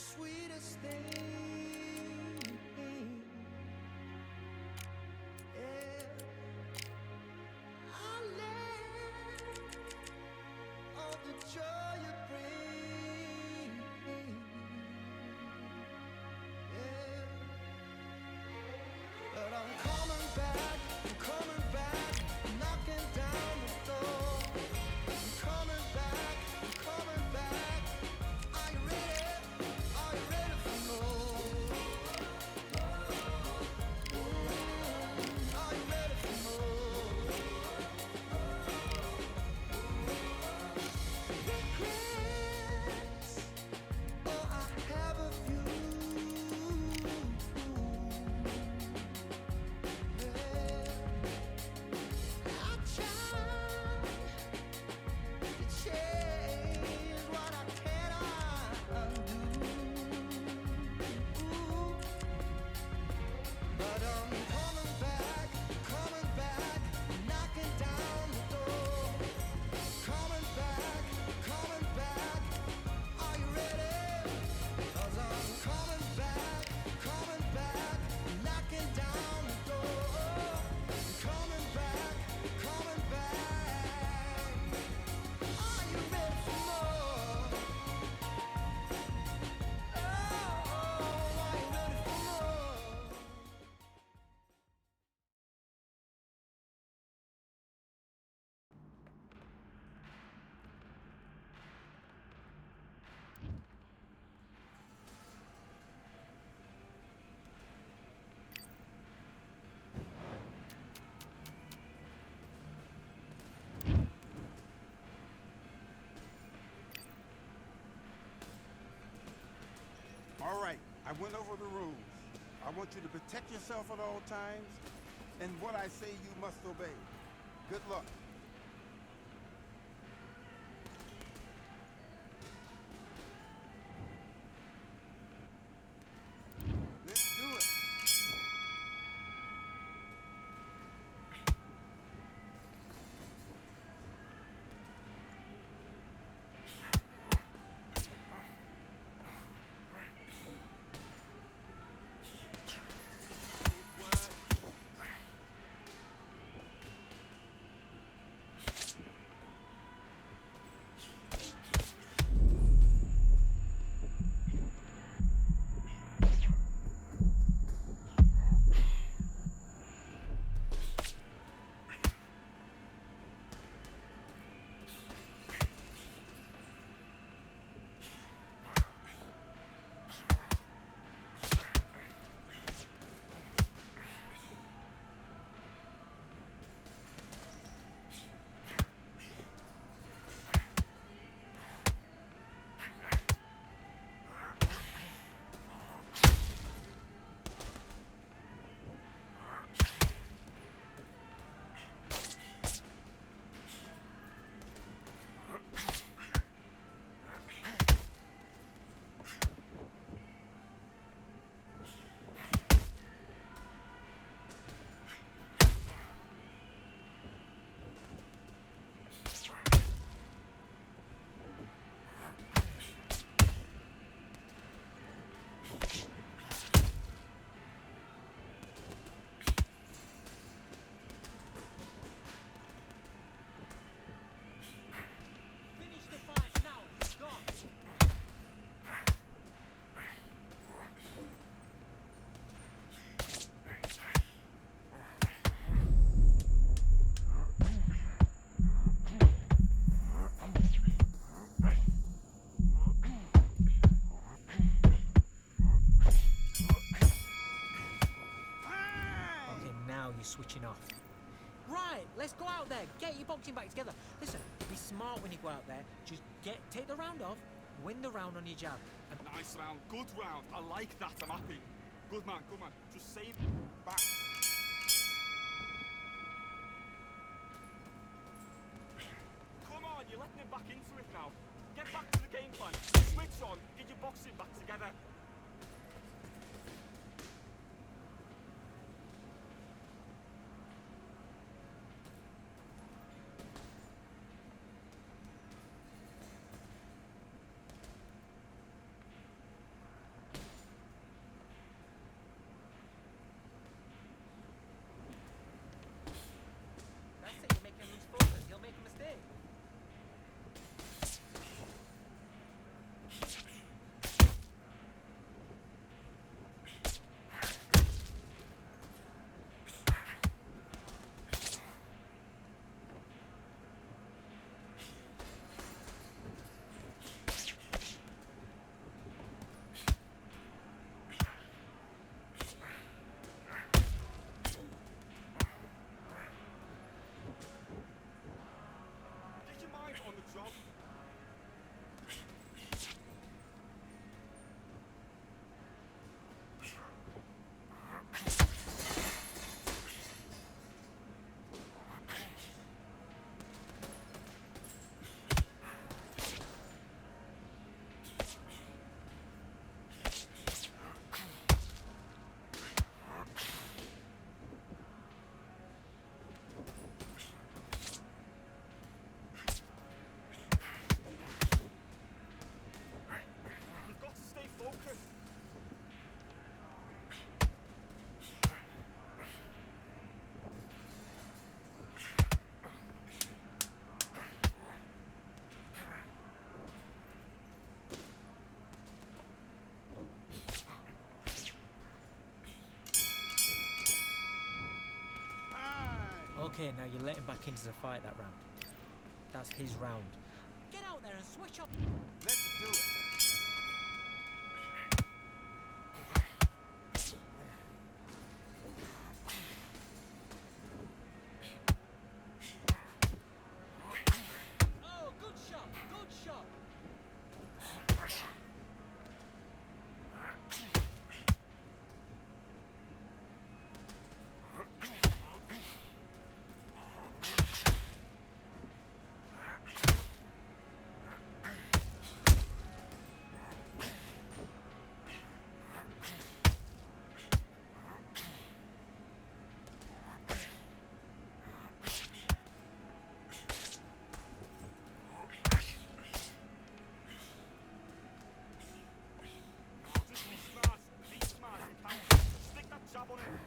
sweetest thing. Yeah. I live all the joy you bring. Yeah. But I'm coming back, knocking down the door. I'm coming back, Are you ready for more? Are you ready for more? Regrets, oh, I have a few. Yeah. I try to change what I cannot undo. But I'm coming back, knocking down the door. Coming back, are you ready? 'Cause I'm coming back, knocking down the door. Coming back, are you ready for more? Oh, are you ready for more? All right, I went over the rules. I want you to protect yourself at all times, and what I say you must obey. Good luck. Let's do it. Finish the fight now. Go on. Okay, now you're switching off. Right, let's go out there. Get your boxing back together. Listen, be smart when you go out there. Just take the round off, win the round on your jab. And Nice round, good round. I like that, I'm happy. Good man, good man. Just save back. Come on, you're letting him back into it now. Get back to the game plan. Switch on, get your boxing back together. Okay, now you let him back into the fight that round. That's his round. Get out there and switch up. Let's do it. Oh, good shot, good shot. Just be smart. Be smart. You can. Stick that jab on him.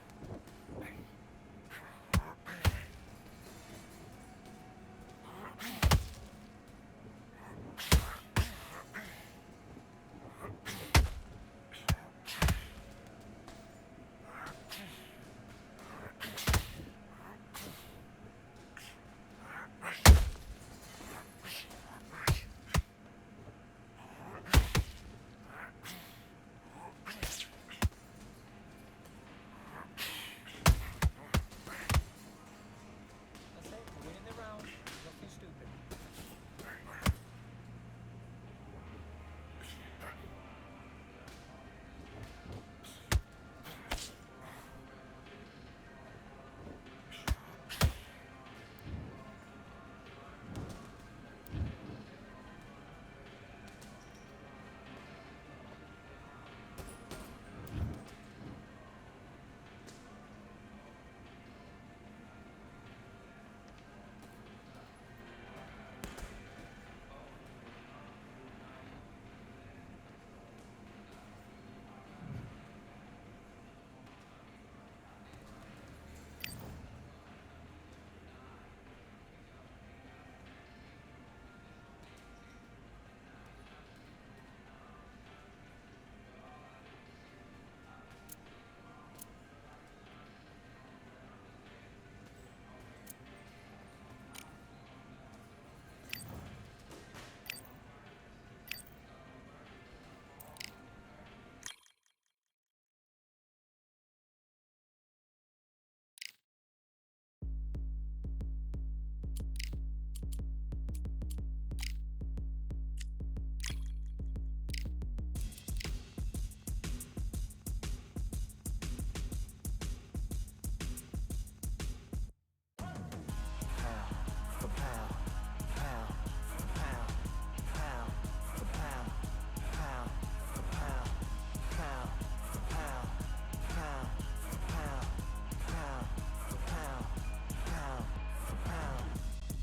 That's it, we're winning the round. Nothing stupid.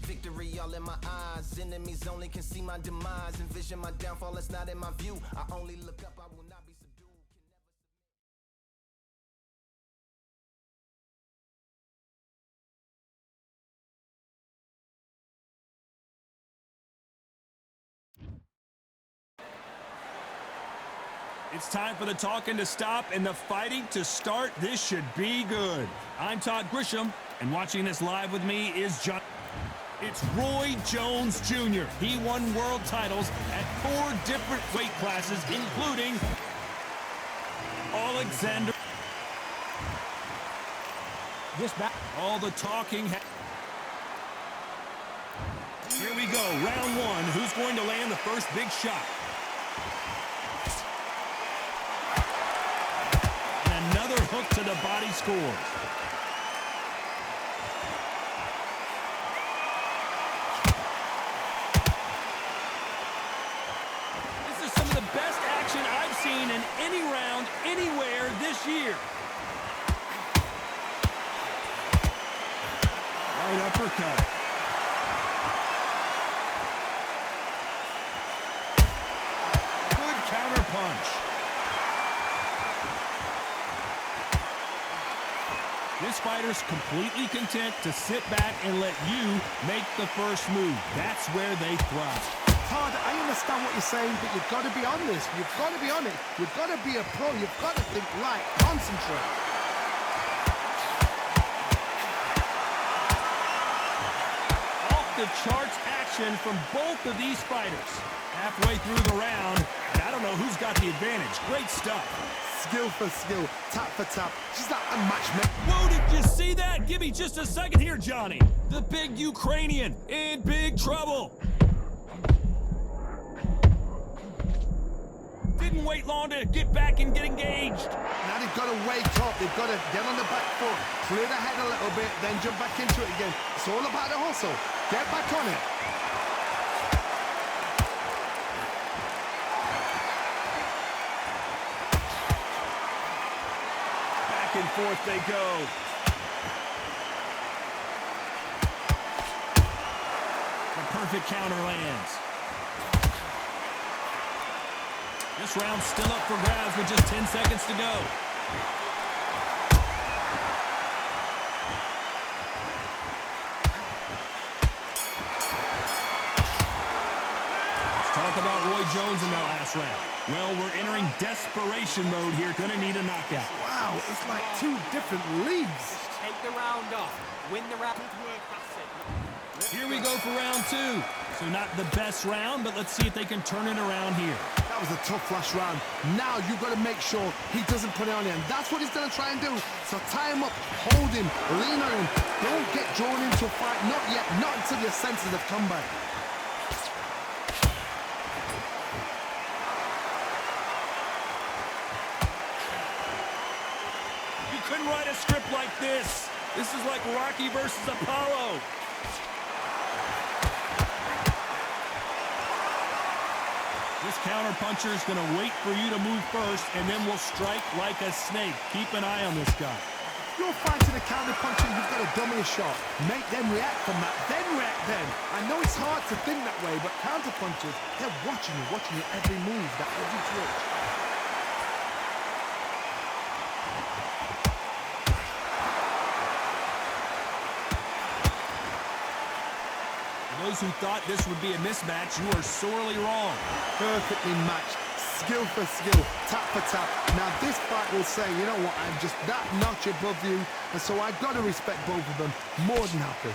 Victory all in my eyes. Enemies only can see my demise. Envision my downfall, it's not in my view. I only look up, I will not be subdued. It's time for the talking to stop and the fighting to start. This should be good. I'm Todd Grisham, and watching this live with me is John. It's Roy Jones Jr. He won world titles at 4 different weight classes, including Alexander. This back. All the talking. Here we go, round 1. Who's going to land the first big shot? And another hook to the body scores. This is some of the best action I've seen in any round, anywhere this year. Right uppercut. Good counter punch. This fighter's completely content to sit back and let you make the first move. That's where they thrive. Todd, I understand what you're saying, but you've got to be on this. You've got to be on it. You've got to be a pro. You've got to think light, concentrate. off-the-charts action from both of these fighters. Halfway through the round, and I don't know who's got the advantage. Great stuff. Skill for skill, tap for tap. Just like a match made. Whoa, did you see that? Give me just a second here, Johnny. The big Ukrainian in big trouble. Didn't wait long to get back and get engaged. Now they've got to wake up. They've got to get on the back foot, clear the head a little bit, then jump back into it again. It's all about the hustle. Get back on it. Back and forth they go. The perfect counter lands. This round's still up for grabs with just 10 seconds to go. Let's talk about Roy Jones in that last round. Well, we're entering desperation mode here. Gonna need a knockout. Wow, it's like two different leagues. Take the round off. Win the round. Here we go for round two. So not the best round, but let's see if they can turn it around here. That was a tough last round. Now you've got to make sure he doesn't put it on you, and that's what he's going to try and do. So tie him up, hold him, lean on him. Don't get drawn into a fight. Not yet, not until your senses have come back. You couldn't write a script like this. This is like Rocky versus Apollo. This counter-puncher is going to wait for you to move first, and then will strike like a snake. Keep an eye on this guy. You're fighting a counter-puncher, you've got to dummy a shot. Make them react from that, then react then. I know it's hard to think that way, but counter-punchers, they're watching your every move, that every twitch. Those who thought this would be a mismatch, you are sorely wrong. Perfectly matched, skill for skill, tap for tap. Now this fight will say, you know what, I'm just that notch above you, and so I've got to respect both of them. More than happy.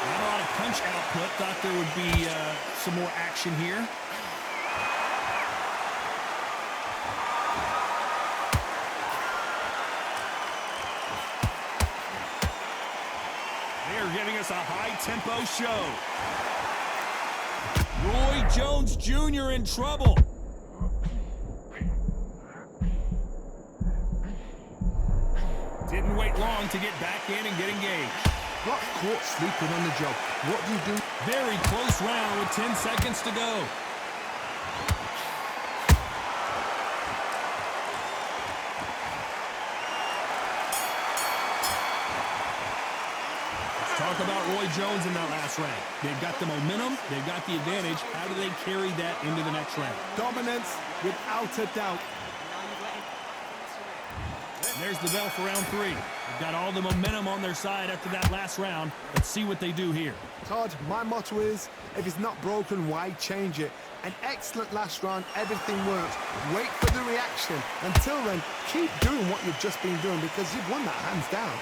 Not a lot of punch output. Thought there would be some more action here. Giving us a high-tempo show. Roy Jones Jr. in trouble. Didn't wait long to get back in and get engaged. Got caught sleeping on the job. What do you do? Very close round with 10 seconds to go. Talk about Roy Jones in that last round. They've got the momentum, they've got the advantage. How do they carry that into the next round? Dominance, without a doubt. There's the bell for round three. They've got all the momentum on their side after that last round. Let's see what they do here. Todd, my motto is, if it's not broken, why change it? An excellent last round, everything works. Wait for the reaction. Until then, keep doing what you've just been doing because you've won that hands down.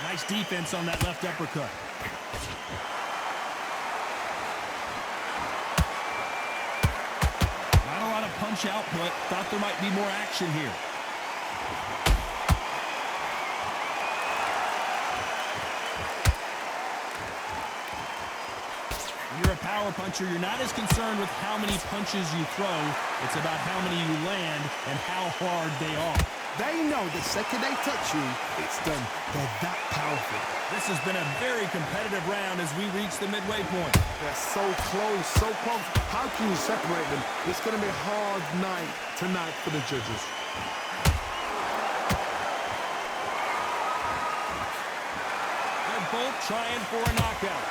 Nice defense on that left uppercut. Not a lot of punch output. Thought there might be more action here. When you're a power puncher, you're not as concerned with how many punches you throw. It's about how many you land and how hard they are. They know the second they touch you, it's done. They're that powerful. This has been a very competitive round as we reach the midway point. They're so close, so close. How can you separate them? It's going to be a hard night tonight for the judges. They're both trying for a knockout.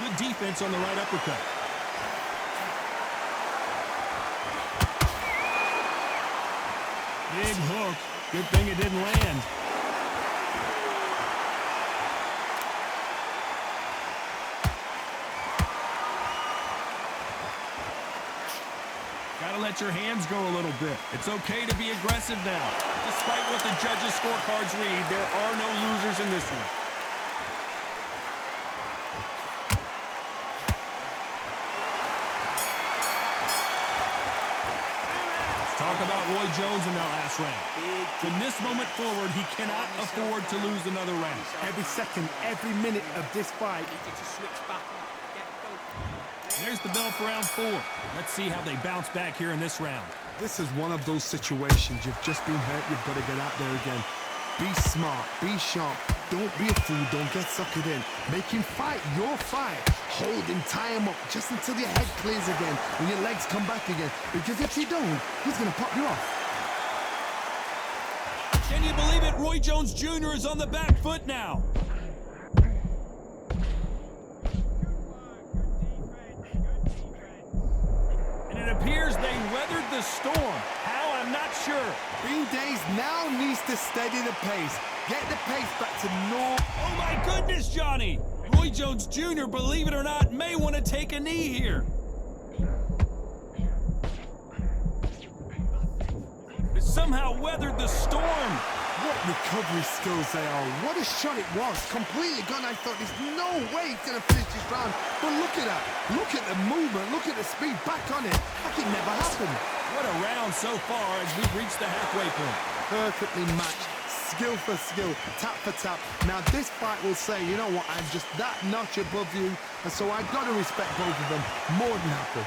Good defense on the right uppercut. Big hook. Good thing it didn't land. Gotta let your hands go a little bit. It's okay to be aggressive now. Despite what the judges' scorecards read, there are no losers in this one. Talk about Roy Jones in that last round. From this moment forward, he cannot afford to lose another round. Every second, every minute of this fight. Needed to switch back. Get both. There's the bell for round 4. Let's see how they bounce back here in this round. This is one of those situations. You've just been hurt. You've got to get out there again. Be smart. Be sharp. Don't be a fool. Don't get suckered in. Make him fight your fight. Hold him, tie him up just until your head clears again and your legs come back again. Because if you don't, he's going to pop you off. Can you believe it? Roy Jones Jr. is on the back foot now. And it appears they weathered the storm. How? I'm not sure. Bean Days now needs to steady the pace. Get the pace back to normal. Oh my goodness, Johnny! Roy Jones Jr., believe it or not, may want to take a knee here. Somehow weathered the storm. What recovery skills they are. What a shot it was. Completely gone. I thought there's no way he's going to finish this round. But look at that. Look at the movement. Look at the speed. Back on it. Like it never happened. What a round so far as we've reached the halfway point. Perfectly matched. Skill for skill. Tap for tap. Now this fight will say, you know what, I'm just that notch above you. And so I've got to respect both of them. More than happy.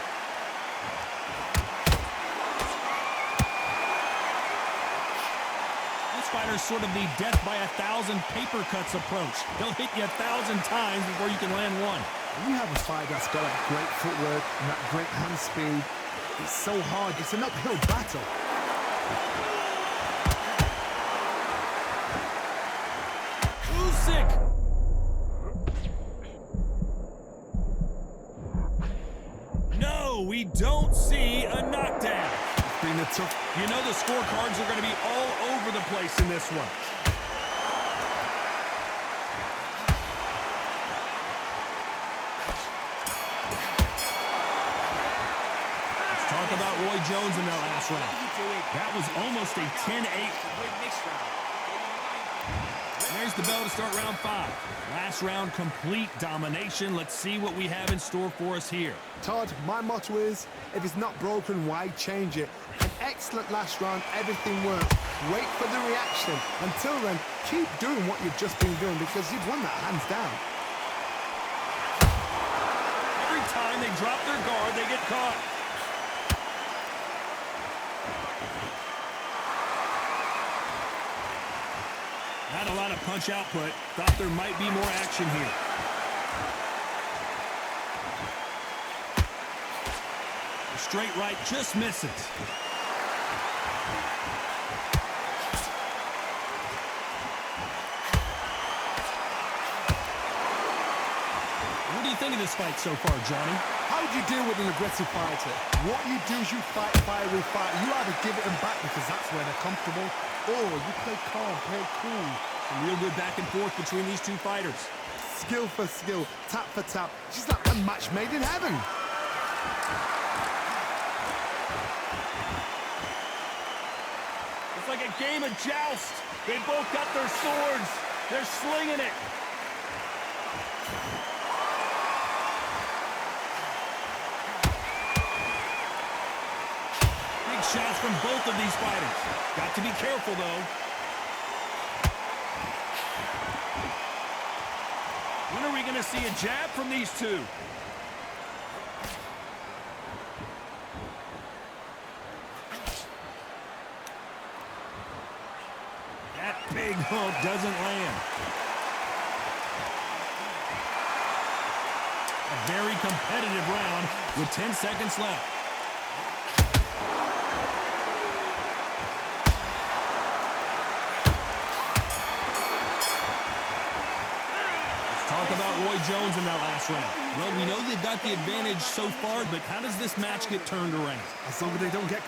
Fighter's sort of the death by 1,000 paper cuts approach. They'll hit you 1,000 times before you can land one. When you have a fight that's got that great footwork and that great hand speed, it's so hard. It's an uphill battle. Usyk! No, we don't see a knockdown. Been a tough. You know the scorecards are going to be all over the place in this one. Let's talk about Roy Jones in that last round. That was almost a 10-8. There's the bell to start round 5. Last round, complete domination. Let's see what we have in store for us here. Todd, my motto is, if it's not broken, why change it? An excellent last round, everything works. Wait for the reaction. Until then, keep doing what you've just been doing because you've won that hands down. Every time they drop their guard, they get caught. Not a lot of punch output. Thought there might be more action here. The straight right just misses. What do you think of this fight so far, Johnny? How do you deal with an aggressive fighter? What you do is you fight fire with fire. You either give it them back because that's where they're comfortable, or you play calm, play cool. Some real good back and forth between these two fighters. Skill for skill, tap for tap. Just like a match made in heaven. It's like a game of joust. They both got their swords. They're slinging it. Big shots from both of these fighters. Got to be careful, though. When are we going to see a jab from these two? That big hook doesn't land. A very competitive round with 10 seconds left. Talk about Roy Jones in that last round. Well, we know they've got the advantage so far, but how does this match get turned around? As long as they don't get...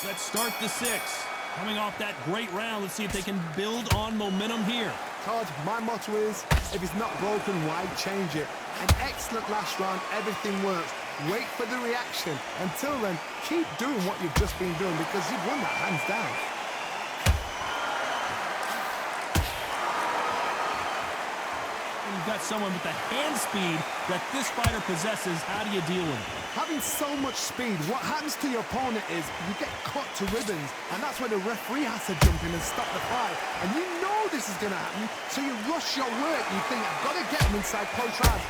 Let's start the 6th. Coming off that great round, let's see if they can build on momentum here. Todd, my motto is, if it's not broken, why change it? An excellent last round, everything works. Wait for the reaction. Until then, keep doing what you've just been doing because you've won that hands down. You've got someone with the hand speed that this fighter possesses. How do you deal with it? Having so much speed, what happens to your opponent is you get cut to ribbons, and that's where the referee has to jump in and stop the fight. And you know this is going to happen, so you rush your work. You think, I've got to get him inside close round.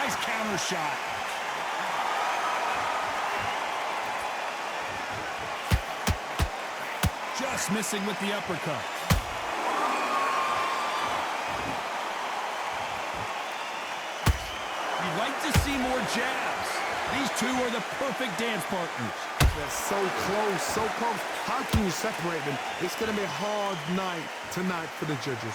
Nice counter shot. Just missing with the uppercut. You'd like to see more jabs. These two are the perfect dance partners. They're so close, so close. How can you separate them? It's going to be a hard night tonight for the judges.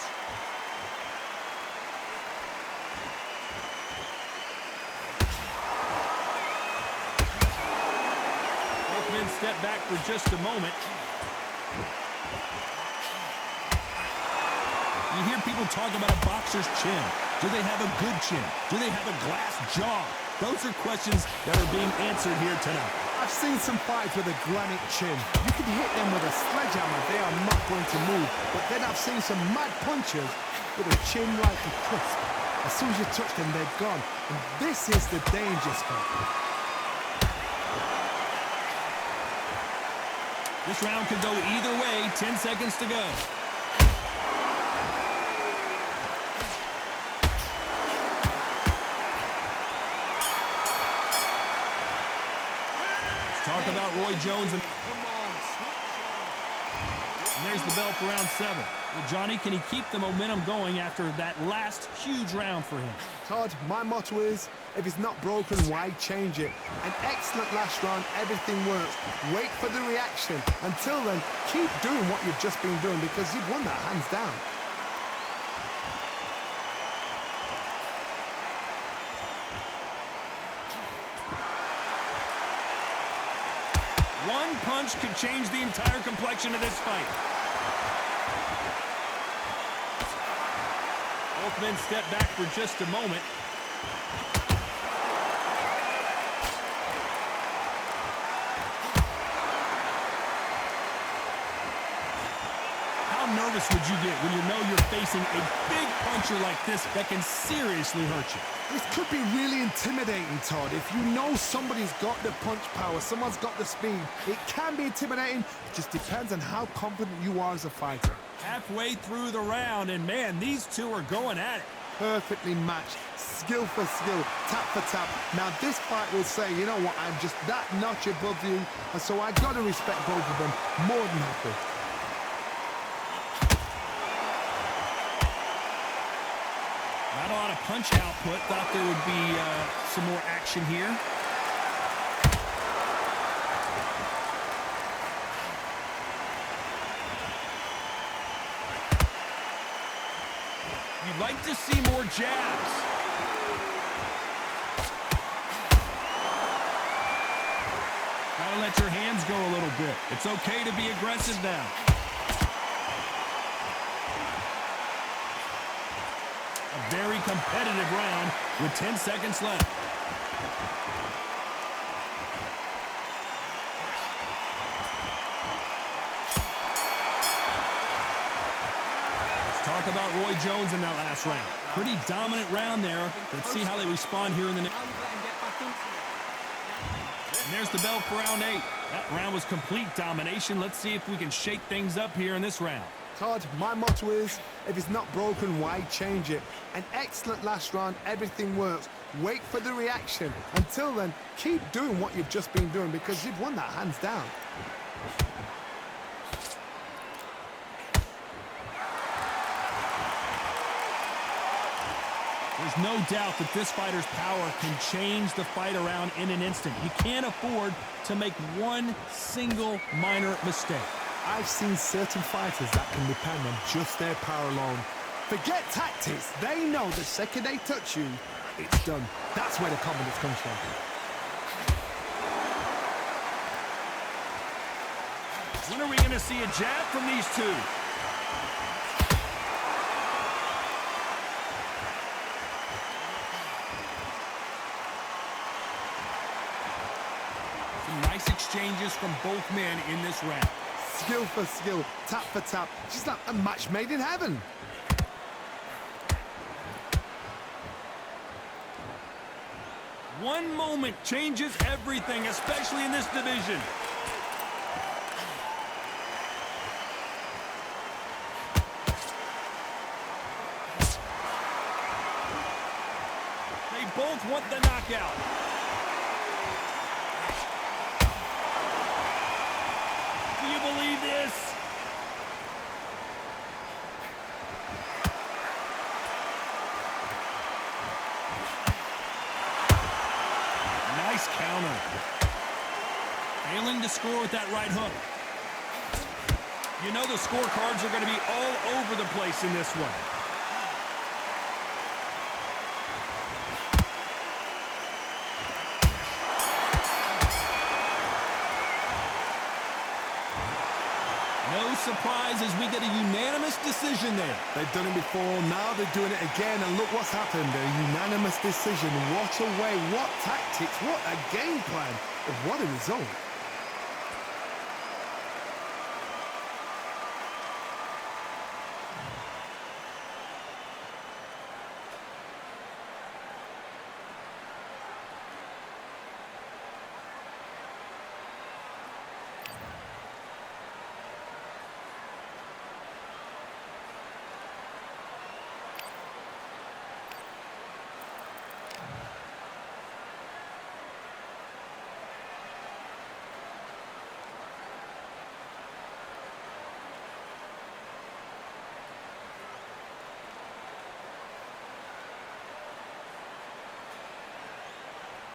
Both men step back for just a moment. You hear people talk about a boxer's chin. Do they have a good chin? Do they have a glass jaw? Those are questions that are being answered here tonight. I've seen some fights with a granite chin. You can hit them with a sledgehammer, they are not going to move. But then I've seen some mad punchers with a chin like a crisp. As soon as you touch them, they're gone. And this is the danger spot. This round could go either way. 10 seconds to go. Talk about Roy Jones. And there's the bell for round 7. Well, Johnny, can he keep the momentum going after that last huge round for him? Todd, my motto is, if it's not broken, why change it? An excellent last round, everything works. Wait for the reaction. Until then, keep doing what you've just been doing because you've won that hands down. One punch could change the entire complexion of this fight. Both men step back for just a moment. How nervous would you get when you know you're facing a big puncher like this that can seriously hurt you? This could be really intimidating, Todd. If you know somebody's got the punch power, someone's got the speed, it can be intimidating. It just depends on how confident you are as a fighter. Halfway through the round, and man, these two are going at it. Perfectly matched, skill for skill, tap for tap. Now this fight will say, you know what, I'm just that notch above you, and so I got to respect both of them more than happy. Not a lot of punch output. Thought there would be some more action here. You'd like to see more jabs. Gotta let your hands go a little bit. It's okay to be aggressive now. A very competitive round with 10 seconds left. Let's talk about Roy Jones in that last round. Pretty dominant round there. Let's see how they respond here in the next. And there's the bell for round 8. That round was complete domination. Let's see if we can shake things up here in this round. Todd, my motto is, if it's not broken, why change it? An excellent last round, everything works. Wait for the reaction. Until then, keep doing what you've just been doing because you've won that hands down. There's no doubt that this fighter's power can change the fight around in an instant. You can't afford to make one single minor mistake. I've seen certain fighters that can depend on just their power alone. Forget tactics. They know the second they touch you, it's done. That's where the confidence comes from. When are we going to see a jab from these two? Some nice exchanges from both men in this round. Skill for skill, tap for tap. She's like a match made in heaven. One moment changes everything, especially in this division. They both want the knockout. Do you believe this? Nice counter. Failing to score with that right hook. You know the scorecards are going to be all over the place in this one. No surprise as we get a unanimous decision there. They've done it before, now they're doing it again, and look what's happened. A unanimous decision. What a way, what tactics, what a game plan. What a result.